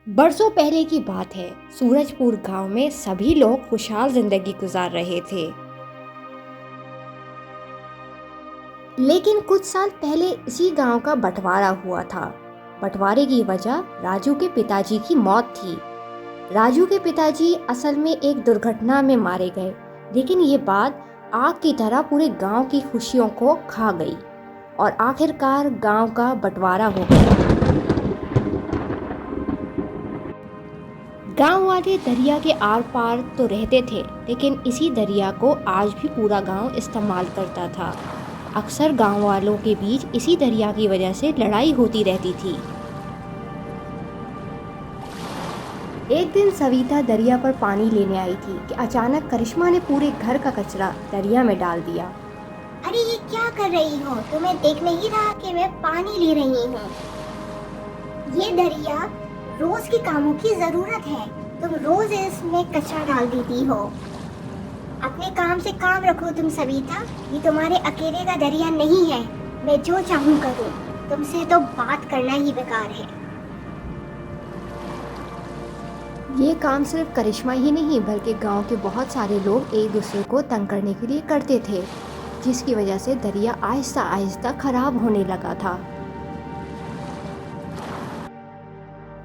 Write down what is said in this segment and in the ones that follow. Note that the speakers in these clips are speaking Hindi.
बरसों पहले की बात है। सूरजपुर गांव में सभी लोग खुशहाल जिंदगी गुजार रहे थे। लेकिन कुछ साल पहले इसी गांव का बंटवारा हुआ था। बंटवारे की वजह राजू के पिताजी की मौत थी। राजू के पिताजी असल में एक दुर्घटना में मारे गए, लेकिन ये बात आग की तरह पूरे गांव की खुशियों को खा गई और आखिरकार गांव का बंटवारा हो गया। गांव वाले दरिया के आर पार तो रहते थे, लेकिन इसी दरिया को आज भी पूरा गांव इस्तेमाल करता था। अक्सर गांव वालों के बीच इसी दरिया की वजह से लड़ाई होती रहती थी। एक दिन सविता दरिया पर पानी लेने आई थी कि अचानक करिश्मा ने पूरे घर का कचरा दरिया में डाल दिया। अरे ये क्या कर रही हो? तुम्हें देख नहीं रहा कि मैं पानी ले रही हूँ? ये दरिया रोज के कामों की जरूरत है। तुम रोज इसमें कचरा डाल देती हो। अपने काम से काम रखो तुम सविता। ये तुम्हारे अकेले का दरिया नहीं है। मैं जो चाहूँ करूँ। तुमसे तो बात करना ही बेकार है। ये काम सिर्फ करिश्मा ही नहीं बल्कि गांव के बहुत सारे लोग एक दूसरे को तंग करने के लिए करते थे, जिसकी वजह से दरिया आहिस्ता आहिस्ता खराब होने लगा था।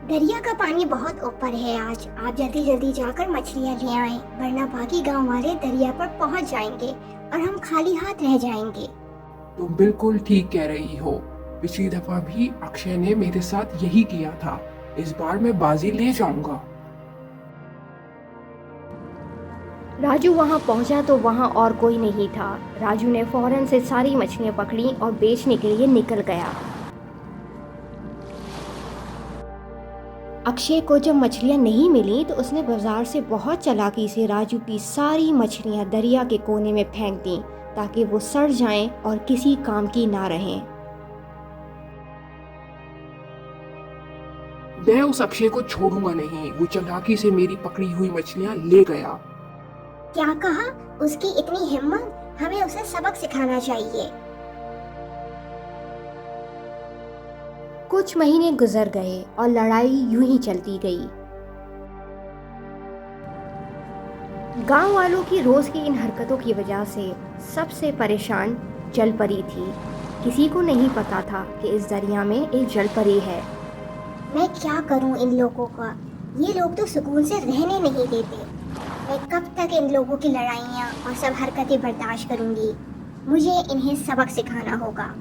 दरिया का पानी बहुत ऊपर है। आज आप जल्दी जल्दी जाकर मछलियाँ ले आएं, वरना बाकी गांव वाले दरिया पर पहुंच जाएंगे और हम खाली हाथ रह जाएंगे। तुम बिल्कुल ठीक कह रही हो। पिछली दफा भी अक्षय ने मेरे साथ यही किया था। इस बार मैं बाजी ले जाऊंगा। राजू वहां पहुंचा तो वहां और कोई नहीं था। राजू ने फौरन से सारी मछलियां पकड़ी और बेचने के लिए निकल गया। अक्षय को जब मछलियां नहीं मिली तो उसने बाजार से बहुत चालाकी से राजू की सारी मछलियां दरिया के कोने में फेंक दी, ताकि वो सड़ जाएं और किसी काम की ना रहें। मैं उस अक्षय को छोड़ूंगा नहीं। वो चालाकी से मेरी पकड़ी हुई मछलियां ले गया। क्या कहा? उसकी इतनी हिम्मत! हमें उसे सबक सिखाना चाहिए। कुछ महीने गुजर गए और लड़ाई यूं ही चलती गई। गांव वालों की रोज की इन हरकतों की वजह से सबसे परेशान जलपरी थी। किसी को नहीं पता था कि इस दरिया में एक जलपरी है। मैं क्या करूं इन लोगों का? ये लोग तो सुकून से रहने नहीं देते। मैं कब तक इन लोगों की लड़ाइयाँ और सब हरकतें बर्दाश्त करूंगी? मुझे इन्हें सबक सिखाना होगा।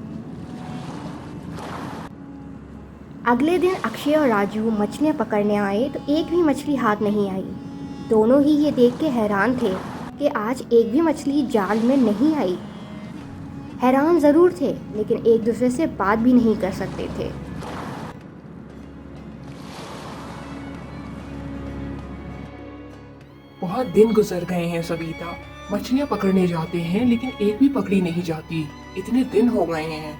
अगले दिन अक्षय और राजू मछलियां पकड़ने आए तो एक भी मछली हाथ नहीं आई। दोनों ही ये देख के हैरान थे कि आज एक भी मछली जाल में नहीं आई। हैरान ज़रूर थे, लेकिन एक दूसरे से बात भी नहीं कर सकते थे। बहुत दिन गुजर गए हैं सविता। मछलियां पकड़ने जाते हैं लेकिन एक भी पकड़ी नहीं जाती। इतने दिन हो गए हैं।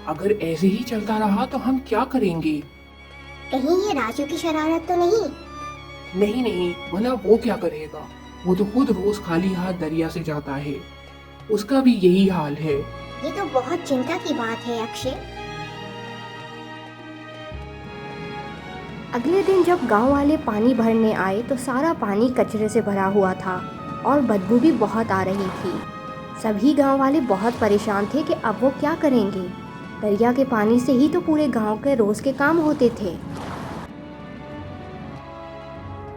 अगर ऐसे ही चलता रहा तो हम क्या करेंगे? कहीं ये राजू की शरारत तो नहीं? नहीं नहीं, भला वो क्या करेगा? वो तो खुद रोज खाली हाथ दरिया से जाता है। उसका भी यही हाल है। ये तो बहुत चिंता की बात है अक्षय। अगले दिन जब गांव वाले पानी भरने आए तो सारा पानी कचरे से भरा हुआ था और बदबू भी बहुत आ रही थी। सभी गांव वाले बहुत परेशान थे कि अब वो क्या करेंगे। दरिया के पानी से ही तो पूरे गांव के रोज के काम होते थे।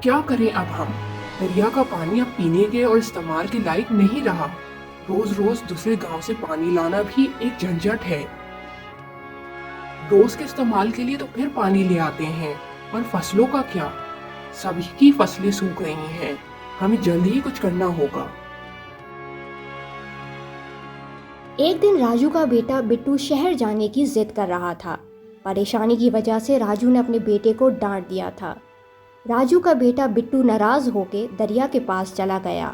क्या करें अब हम? दरिया का पानी अब पीने के और इस्तेमाल के लायक नहीं रहा। रोज रोज दूसरे गांव से पानी लाना भी एक झंझट है। रोज के इस्तेमाल के लिए तो फिर पानी ले आते हैं, पर फसलों का क्या? सभी की फसलें सूख रही हैं। हमें जल्दी ही कुछ करना होगा। एक दिन राजू का बेटा बिट्टू शहर जाने की जिद कर रहा था। परेशानी की वजह से राजू ने अपने बेटे को डांट दिया था। राजू का बेटा बिट्टू नाराज होकर दरिया के पास चला गया।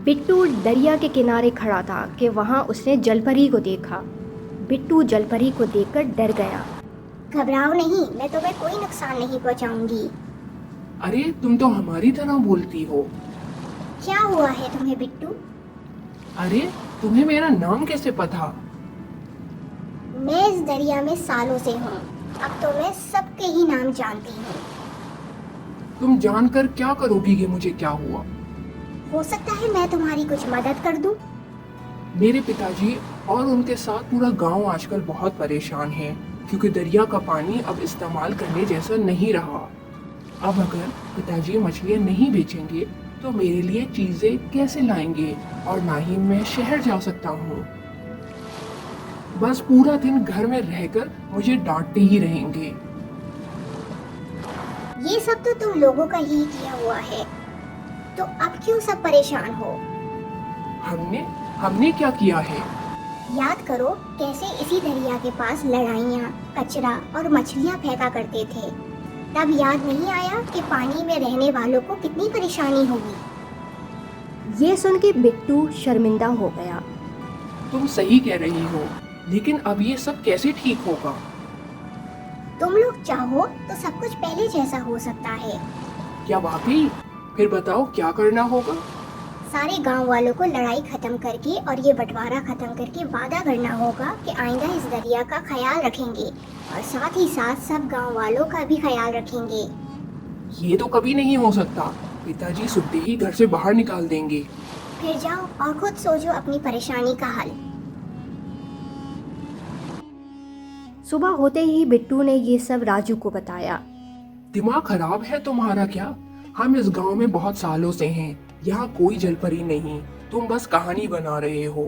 बिट्टू दरिया के किनारे खड़ा था कि वहां उसने जलपरी को देखा। बिट्टू जलपरी को देखकर डर गया। घबराओ नहीं, मैं तुम्हें कोई नुकसान नहीं पहुंचाऊंगी। अरे तुम तो हमारी तरह बोलती हो। क्या हुआ है तुम्हें बिट्टू? अरे तुम्हें मेरा नाम कैसे पता? मैं इस दरिया में सालों से हूँ। अब तो मैं सबके ही नाम जानती हूँ। तुम जानकर क्या करोगी कि मुझे क्या हुआ? हो सकता है मैं तुम्हारी कुछ मदद कर दूँ। मेरे पिताजी और उनके साथ पूरा गांव आजकल बहुत परेशान है क्योंकि दरिया का पानी अब इस्तेमाल करने जैसा नहीं रहा। अब अगर पिताजी मछलियाँ नहीं बेचेंगे तो मेरे लिए चीजें कैसे लाएंगे और ना ही मैं शहर जा सकता हूँ। बस पूरा दिन घर में रहकर मुझे डांटते ही रहेंगे। ये सब तो तुम लोगों का ही किया हुआ है, तो अब क्यों सब परेशान हो? हमने क्या किया है? याद करो कैसे इसी दरिया के पास लड़ाइयाँ, कचरा और मछलियाँ फेंका करते थे। तब याद नहीं आया कि पानी में रहने वालों को कितनी परेशानी होगी। ये सुन के बिट्टू शर्मिंदा हो गया। तुम सही कह रही हो, लेकिन अब ये सब कैसे ठीक होगा? तुम लोग चाहो तो सब कुछ पहले जैसा हो सकता है। क्या वाकई? फिर बताओ क्या करना होगा? सारे गांव वालों को लड़ाई खत्म करके और ये बंटवारा खत्म करके वादा करना होगा कि आइंदा इस दरिया का ख्याल रखेंगे और साथ ही साथ सब गांव वालों का भी ख्याल रखेंगे। ये तो कभी नहीं हो सकता। पिताजी सुनते ही घर से बाहर निकाल देंगे। फिर जाओ और खुद सोचो अपनी परेशानी का हल। सुबह होते ही बिट्टू ने ये सब राजू को बताया। दिमाग खराब है तुम्हारा क्या? हम इस गांव में बहुत सालों से हैं। यहाँ कोई जलपरी नहीं, तुम बस कहानी बना रहे हो।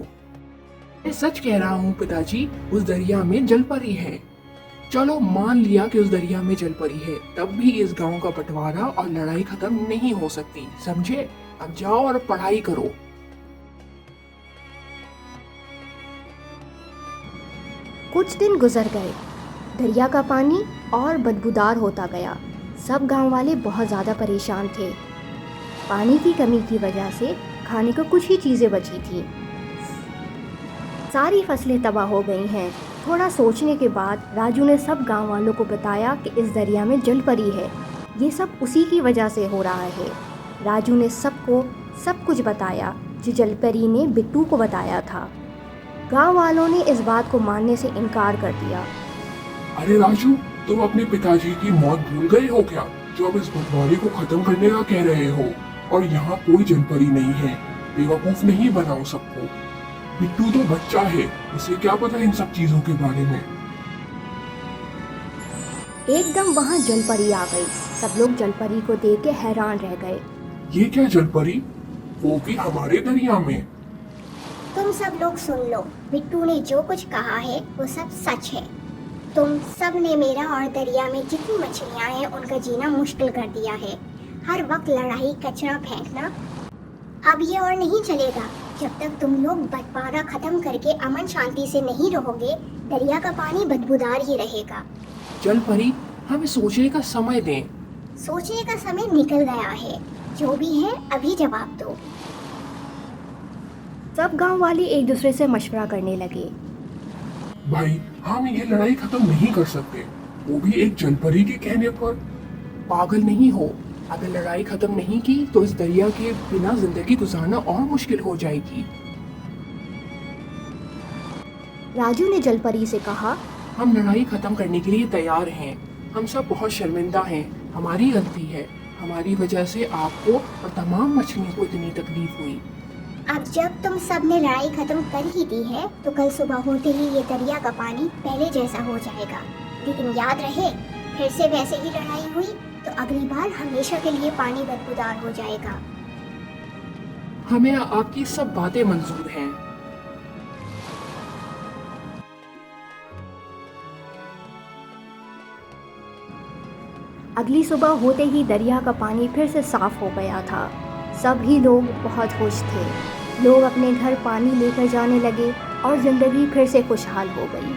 मैं सच कह रहा हूँ पिताजी, उस दरिया में जलपरी है। चलो मान लिया कि उस दरिया में जलपरी है, तब भी इस गांव का बंटवारा और लड़ाई खत्म नहीं हो सकती, समझे? अब जाओ और पढ़ाई करो। कुछ दिन गुजर गए। दरिया का पानी और बदबूदार होता गया। सब गांव वाले बहुत ज़्यादा परेशान थे। पानी की कमी की वजह से खाने को कुछ ही चीज़ें बची थी। सारी फसलें तबाह हो गई हैं। थोड़ा सोचने के बाद राजू ने सब गांव वालों को बताया कि इस दरिया में जलपरी है। ये सब उसी की वजह से हो रहा है। राजू ने सबको सब कुछ बताया जो जलपरी ने बिट्टू को बताया था। गांव वालों ने इस बात को मानने से इनकार कर दिया। अरे राजू, तुम अपने पिताजी की मौत भूल गए हो क्या, जो अब इस बंटवारे को खत्म करने का कह रहे हो? और यहाँ कोई जलपरी नहीं है। बेवकूफ नहीं बनाओ सबको। बिट्टू तो बच्चा है, उसे क्या पता इन सब चीजों के बारे में। एकदम वहाँ जलपरी आ गई। सब लोग जलपरी को देख के हैरान रह गए। ये क्या जलपरी? वो भी हमारे दरिया में? तुम सब लोग सुन लो, बिट्टू ने जो कुछ कहा है वो सब सच है। तुम सब ने मेरा और दरिया में जितनी मछलियाँ हैं उनका जीना मुश्किल कर दिया है। हर वक्त लड़ाई, कचरा फेंकना। अब ये और नहीं चलेगा। जब तक तुम लोग बंटवारा खत्म करके अमन शांति से नहीं रहोगे, दरिया का पानी बदबूदार ही रहेगा। जलपरी, हमें सोचने का समय दें। सोचने का समय निकल गया है। जो भी है अभी जवाब दो। सब गांव वाले एक दूसरे से मशवरा करने लगे। भाई, हम ये लड़ाई खत्म नहीं कर सकते, वो भी एक जलपरी के कहने पर। पागल नहीं हो, अगर लड़ाई खत्म नहीं की तो इस दरिया के बिना जिंदगी गुजारना और मुश्किल हो जाएगी। राजू ने जलपरी से कहा, हम लड़ाई खत्म करने के लिए तैयार हैं। हम सब बहुत शर्मिंदा हैं। हमारी गलती है। हमारी वजह से आपको और तमाम मछलियों को इतनी तकलीफ हुई। अब जब तुम सब ने लड़ाई खत्म कर ही दी है तो कल सुबह होते ही ये दरिया का पानी पहले जैसा हो जाएगा। लेकिन याद रहे, फिर से वैसे ही लड़ाई हुई तो अगली बार हमेशा के लिए पानी बदबूदार हो जाएगा। हमें आपकी सब बातें मंजूर हैं। अगली सुबह होते ही दरिया का पानी फिर से साफ हो गया था। सभी लोग बहुत खुश थे। लोग अपने घर पानी लेकर जाने लगे और जिंदगी फिर से खुशहाल हो गई।